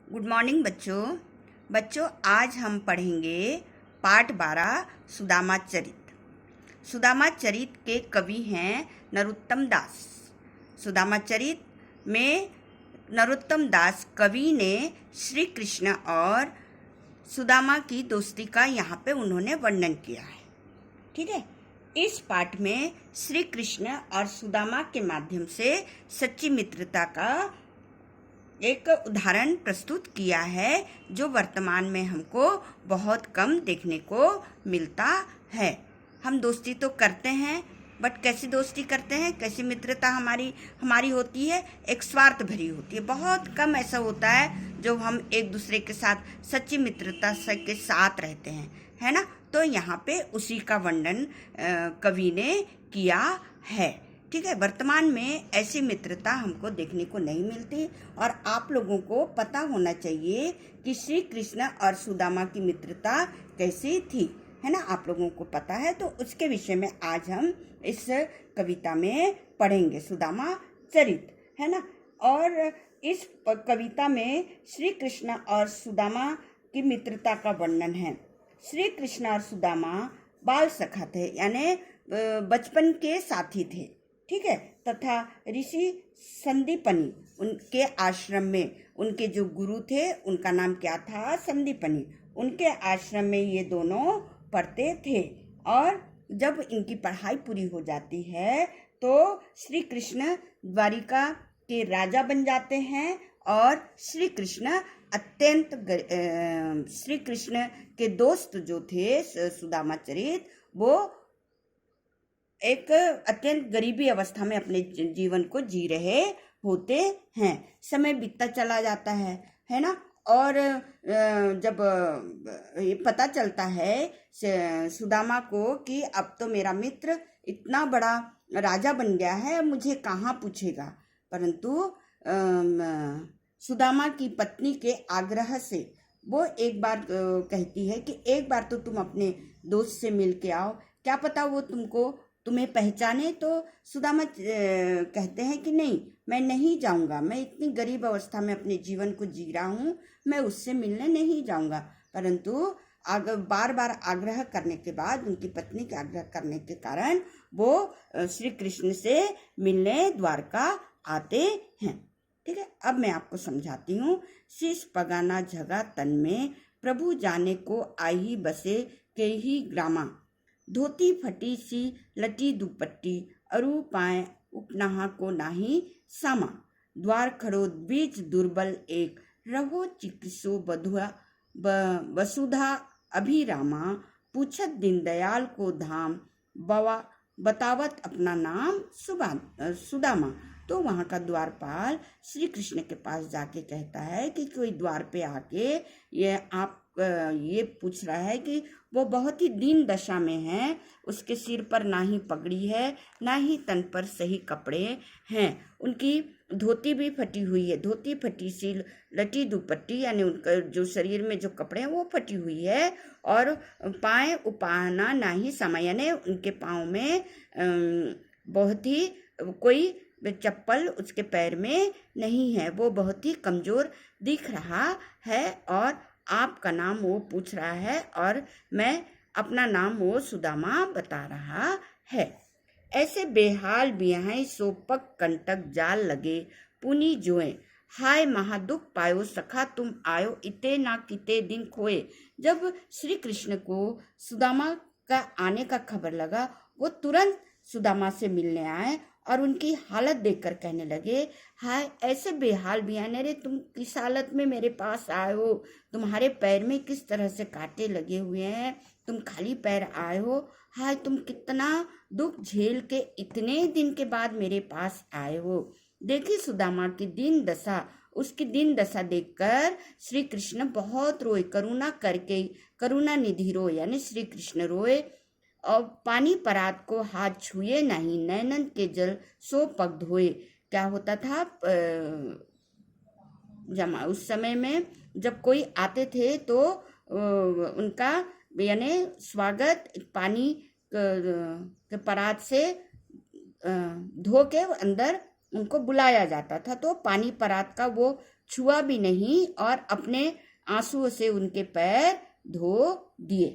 Good morning बच्चों आज हम पढ़ेंगे पाठ 12 सुदामा चरित। सुदामा चरित के कवि हैं नरोत्तम दास। सुदामा चरित में नरोत्तम दास कवि ने श्री कृष्ण और सुदामा की दोस्ती का यहाँ पे उन्होंने वर्णन किया है। ठीक है, इस पाठ में श्री कृष्ण और सुदामा के माध्यम से सच्ची मित्रता का एक उदाहरण प्रस्तुत किया है जो वर्तमान में हमको बहुत कम देखने को मिलता है। हम दोस्ती तो करते हैं, बट कैसी दोस्ती करते हैं, कैसी मित्रता हमारी होती है, एक स्वार्थ भरी होती है। बहुत कम ऐसा होता है जो हम एक दूसरे के साथ सच्ची मित्रता के साथ रहते हैं, है ना। तो यहाँ पे उसी का वर्णन कवि ने किया है। ठीक है, वर्तमान में ऐसी मित्रता हमको देखने को नहीं मिलती और आप लोगों को पता होना चाहिए कि श्री कृष्ण और सुदामा की मित्रता कैसी थी, है ना। आप लोगों को पता है, तो उसके विषय में आज हम इस कविता में पढ़ेंगे, सुदामा चरित, है ना। और इस कविता में श्री कृष्ण और सुदामा की मित्रता का वर्णन है। श्री कृष्ण और सुदामा बाल सखा थे, यानी बचपन के साथी थे। ठीक है, तथा ऋषि संदीपनी उनके आश्रम में उनके जो गुरु थे उनका नाम क्या था, संदीपनी। उनके आश्रम में ये दोनों पढ़ते थे और जब इनकी पढ़ाई पूरी हो जाती है तो श्री कृष्ण द्वारिका के राजा बन जाते हैं और श्री कृष्ण श्री कृष्ण के दोस्त जो थे सुदामा चरित, वो एक अत्यंत गरीबी अवस्था में अपने जीवन को जी रहे होते हैं। समय बीतता चला जाता है ना। और जब ये पता चलता है सुदामा को कि अब तो मेरा मित्र इतना बड़ा राजा बन गया है, मुझे कहाँ पूछेगा, परंतु सुदामा की पत्नी के आग्रह से वो एक बार कहती है कि एक बार तो तुम अपने दोस्त से मिल के आओ, क्या पता वो तुम्हें पहचाने। तो सुदामा कहते हैं कि नहीं, मैं नहीं जाऊंगा, मैं इतनी गरीब अवस्था में अपने जीवन को जी रहा हूँ, मैं उससे मिलने नहीं जाऊंगा। परंतु बार बार आग्रह करने के बाद, उनकी पत्नी के आग्रह करने के कारण वो श्री कृष्ण से मिलने द्वारका आते हैं। ठीक है, अब मैं आपको समझाती हूँ। शीश पगाना झगा तन में, प्रभु जाने को आई बसे के ही ग्रामा। धोती फटी सी लटी दुपट्टी, अरु पाए उपनाहा को नाही सामा। द्वार खड़ो बीच दुर्बल एक, रहो चिकित्सो बधुआ वसुधा अभिरामा। पूछत दीनदयाल को धाम, बतावत अपना नाम सुदामा। तो वहाँ का द्वारपाल श्री कृष्ण के पास जाके कहता है कि कोई द्वार पे आके ये पूछ रहा है कि वो बहुत ही दीन दशा में है, उसके सिर पर ना ही पगड़ी है, ना ही तन पर सही कपड़े हैं, उनकी धोती भी फटी हुई है, धोती फटी सी लटी दुपट्टी, यानी उनका जो शरीर में जो कपड़े हैं वो फटी हुई है, और पाए उपाहना ना ही समय, यानी उनके पाँव में बहुत ही कोई चप्पल उसके पैर में नहीं है, वो बहुत ही कमजोर दिख रहा है। और आपका नाम वो पूछ रहा है और मैं अपना नाम वो सुदामा बता रहा है। ऐसे बेहाल बिहाई सोपक कंटक जाल लगे, पुनी जोए, हाय महादुख पायो सखा तुम आयो, इते ना किते दिन खोए। जब श्री कृष्ण को सुदामा का आने का खबर लगा, वो तुरंत सुदामा से मिलने आए और उनकी हालत देखकर कहने लगे, हाय ऐसे बेहाल बियाने रे, तुम किस हालत में मेरे पास आए हो, तुम्हारे पैर में किस तरह से कांटे लगे हुए हैं, तुम खाली पैर आए हो, हाय तुम कितना दुख झेल के इतने दिन के बाद मेरे पास आए हो। देखी सुदामा की दीन दशा, उसकी दीन दशा देखकर श्री कृष्ण बहुत रोए, करुणा निधि रोए, यानी श्री कृष्ण रोए और पानी परात को हाथ छुए नहीं, नैनन के जल सो पग धोए। क्या होता था उस समय में जब कोई आते थे तो उनका यानी स्वागत पानी के परात से धो के अंदर उनको बुलाया जाता था, तो पानी परात का वो छुआ भी नहीं और अपने आंसुओं से उनके पैर धो दिए।